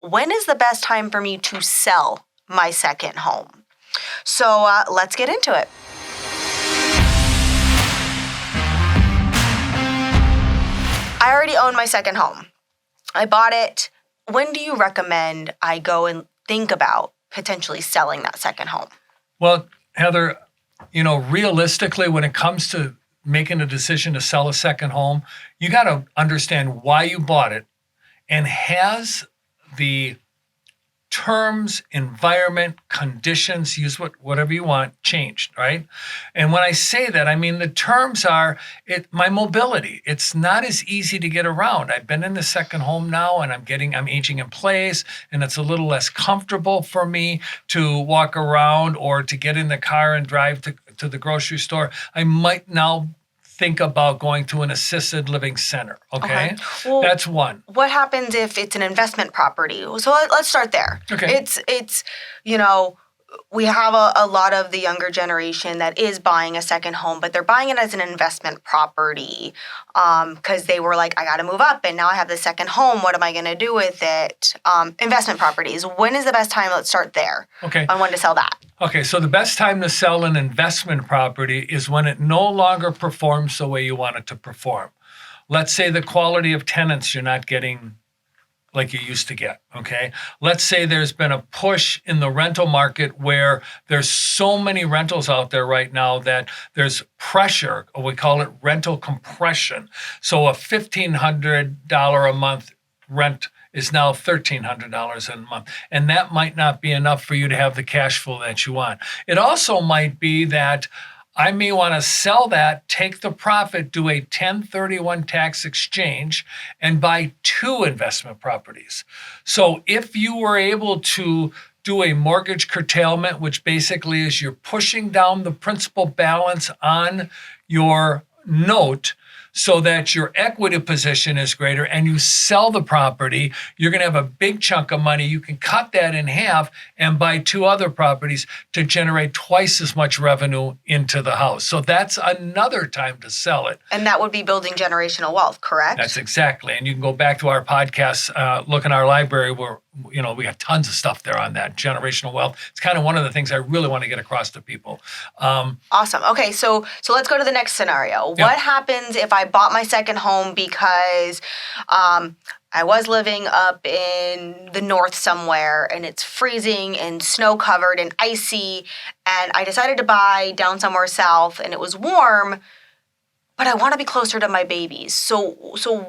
when is the best time for me to sell my second home? So let's get into it. I already own my second home. I bought it. When do you recommend I go and think about potentially selling that second home? Well, Heather, realistically, when it comes to making a decision to sell a second home, you got to understand why you bought it and has the terms, environment, conditions, use whatever you want, changed, right? And when I say that, I mean the terms are my mobility. It's not as easy to get around. I've been in the second home now and I'm aging in place, and it's a little less comfortable for me to walk around or to get in the car and drive to the grocery store. I might now think about going to an assisted living center, okay? Well, that's one. What happens if it's an investment property? So let's start there. Okay. It's we have a lot of the younger generation that is buying a second home, but they're buying it as an investment property because they were like, I got to move up, and now I have the second home. What am I going to do with it? Investment properties. When is the best time? Let's start there. Okay. On when to sell that. Okay, so the best time to sell an investment property is when it no longer performs the way you want it to perform. Let's say the quality of tenants you're not getting like you used to get, okay? Let's say there's been a push in the rental market where there's so many rentals out there right now that there's pressure, or we call it rental compression. So a $1,500 a month rent is now $1,300 a month. And that might not be enough for you to have the cash flow that you want. It also might be that I may want to sell that, take the profit, do a 1031 tax exchange, and buy 2 investment properties. So if you were able to do a mortgage curtailment, which basically is you're pushing down the principal balance on your note so that your equity position is greater, and you sell the property, you're going to have a big chunk of money. You can cut that in half and buy 2 other properties to generate twice as much revenue into the house. So that's another time to sell it. And that would be building generational wealth, correct? That's exactly. And you can go back to our podcast, look in our library where we got tons of stuff there on that generational wealth. It's kind of one of the things I really want to get across to people. Awesome. Okay, so let's go to the next scenario. Yeah. What happens if I bought my second home because I was living up in the north somewhere and it's freezing and snow covered and icy, and I decided to buy down somewhere south and it was warm, but I want to be closer to my babies. So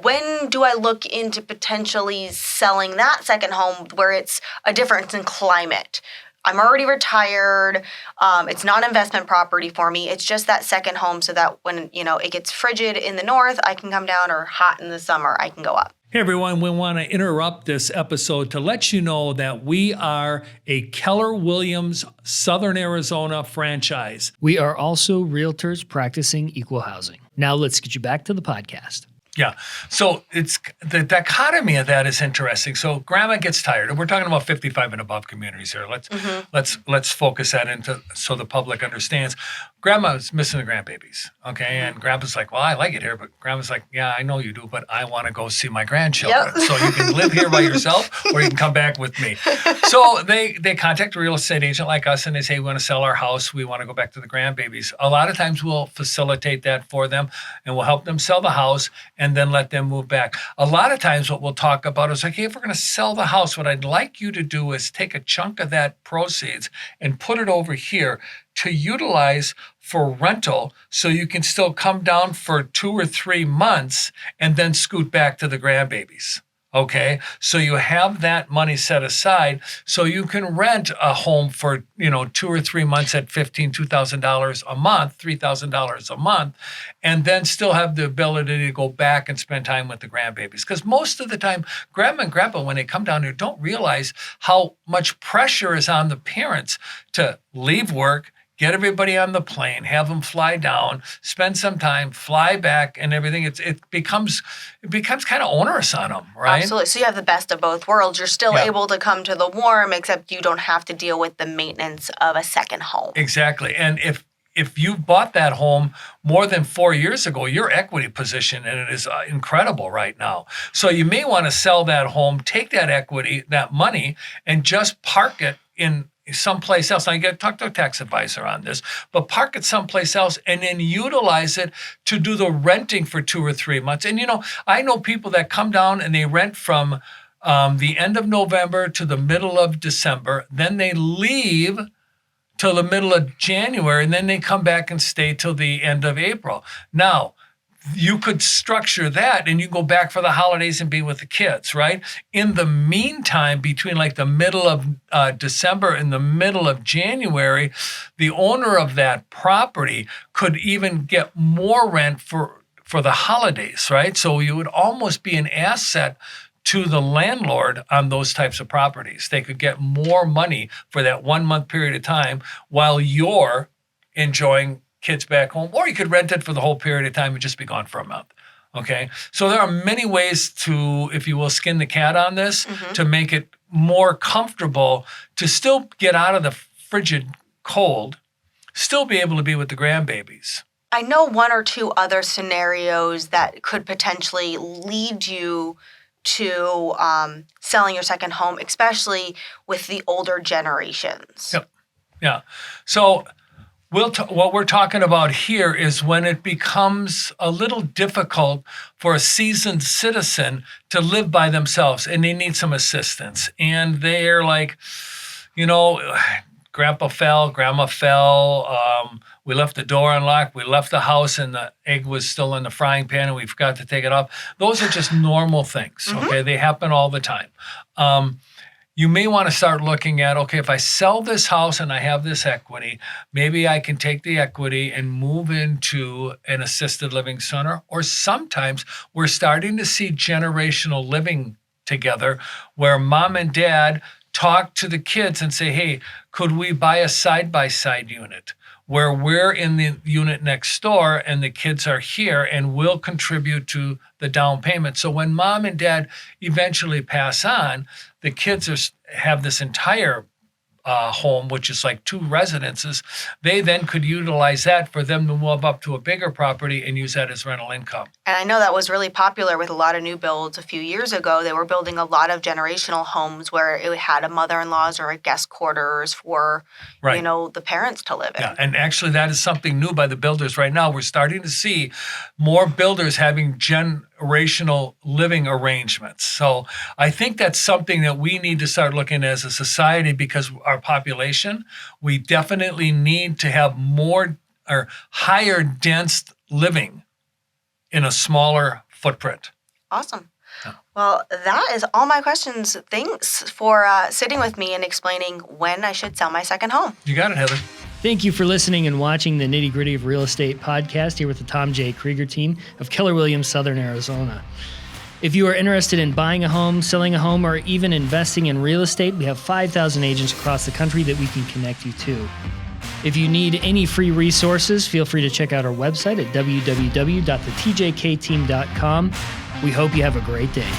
when do I look into potentially selling that second home where it's a difference in climate? I'm already retired. It's not an investment property for me. It's just that second home so that when, it gets frigid in the north, I can come down, or hot in the summer, I can go up. Hey everyone, we want to interrupt this episode to let you know that we are a Keller Williams Southern Arizona franchise. We are also realtors practicing equal housing. Now let's get you back to the podcast. Yeah. So it's the dichotomy of that is interesting. So grandma gets tired, and we're talking about 55 and above communities here. Let's focus that into so the public understands. Grandma's missing the grandbabies, okay? And grandpa's like, well, I like it here, but grandma's like, yeah, I know you do, but I want to go see my grandchildren. Yep. So you can live here by yourself, or you can come back with me. So they contact a real estate agent like us, and they say, we want to sell our house. We want to go back to the grandbabies. A lot of times we'll facilitate that for them, and we'll help them sell the house and then let them move back. A lot of times what we'll talk about is like, hey, if we're going to sell the house, what I'd like you to do is take a chunk of that proceeds and put it over here to utilize for rental, so you can still come down for 2 or 3 months and then scoot back to the grandbabies. Okay, so you have that money set aside so you can rent a home for 2 or 3 months at $2,000 a month, $3,000 a month, and then still have the ability to go back and spend time with the grandbabies. Because most of the time, grandma and grandpa, when they come down here, don't realize how much pressure is on the parents to leave work, get everybody on the plane, have them fly down, spend some time, fly back, and everything. It becomes kind of onerous on them, right? Absolutely. So you have the best of both worlds. You're still able to come to the warm, except you don't have to deal with the maintenance of a second home. Exactly. And if if you bought that home more than 4 years ago, your equity position in it is incredible right now. So you may want to sell that home, take that equity, that money, and just park it in someplace else. Now you got to talk to a tax advisor on this, but park it someplace else and then utilize it to do the renting for 2 or 3 months. And I know people that come down and they rent from the end of November to the middle of December, then they leave till the middle of January, and then they come back and stay till the end of April. Now, you could structure that and you go back for the holidays and be with the kids, right? In the meantime, between like the middle of December and the middle of January, the owner of that property could even get more rent for the holidays, right? So you would almost be an asset to the landlord on those types of properties. They could get more money for that 1 month period of time while you're enjoying kids back home, or you could rent it for the whole period of time and just be gone for a month. Okay. So there are many ways to, if you will, skin the cat on this to make it more comfortable to still get out of the frigid cold, still be able to be with the grandbabies. I know 1 or 2 other scenarios that could potentially lead you to selling your second home, especially with the older generations. Yep. Yeah. So what we're talking about here is when it becomes a little difficult for a seasoned citizen to live by themselves and they need some assistance. And they're like, Grandpa fell, Grandma fell, we left the door unlocked, we left the house and the egg was still in the frying pan and we forgot to take it off. Those are just normal things, okay? They happen all the time. You may want to start looking at, okay, if I sell this house and I have this equity, maybe I can take the equity and move into an assisted living center. Or sometimes we're starting to see generational living together where mom and dad talk to the kids and say, hey, could we buy a side-by-side unit where we're in the unit next door and the kids are here and we'll contribute to the down payment. So when mom and dad eventually pass on, the kids have this entire home, which is like 2 residences. They then could utilize that for them to move up to a bigger property and use that as rental income. And I know that was really popular with a lot of new builds a few years ago. They were building a lot of generational homes where it had a mother-in-law's or a guest quarters for, the parents to live in. Yeah, and actually that is something new by the builders right now. We're starting to see more builders having generational living arrangements. So I think that's something that we need to start looking at as a society because our population, we definitely need to have more or higher dense living in a smaller footprint. Awesome. Well, that is all my questions. Thanks for sitting with me and explaining when I should sell my second home. You got it, Heather. Thank you for listening and watching the Nitty Gritty of Real Estate podcast here with the Tom J. Krieger team of Keller Williams, Southern Arizona. If you are interested in buying a home, selling a home, or even investing in real estate, we have 5,000 agents across the country that we can connect you to. If you need any free resources, feel free to check out our website at www.thetjkteam.com. We hope you have a great day.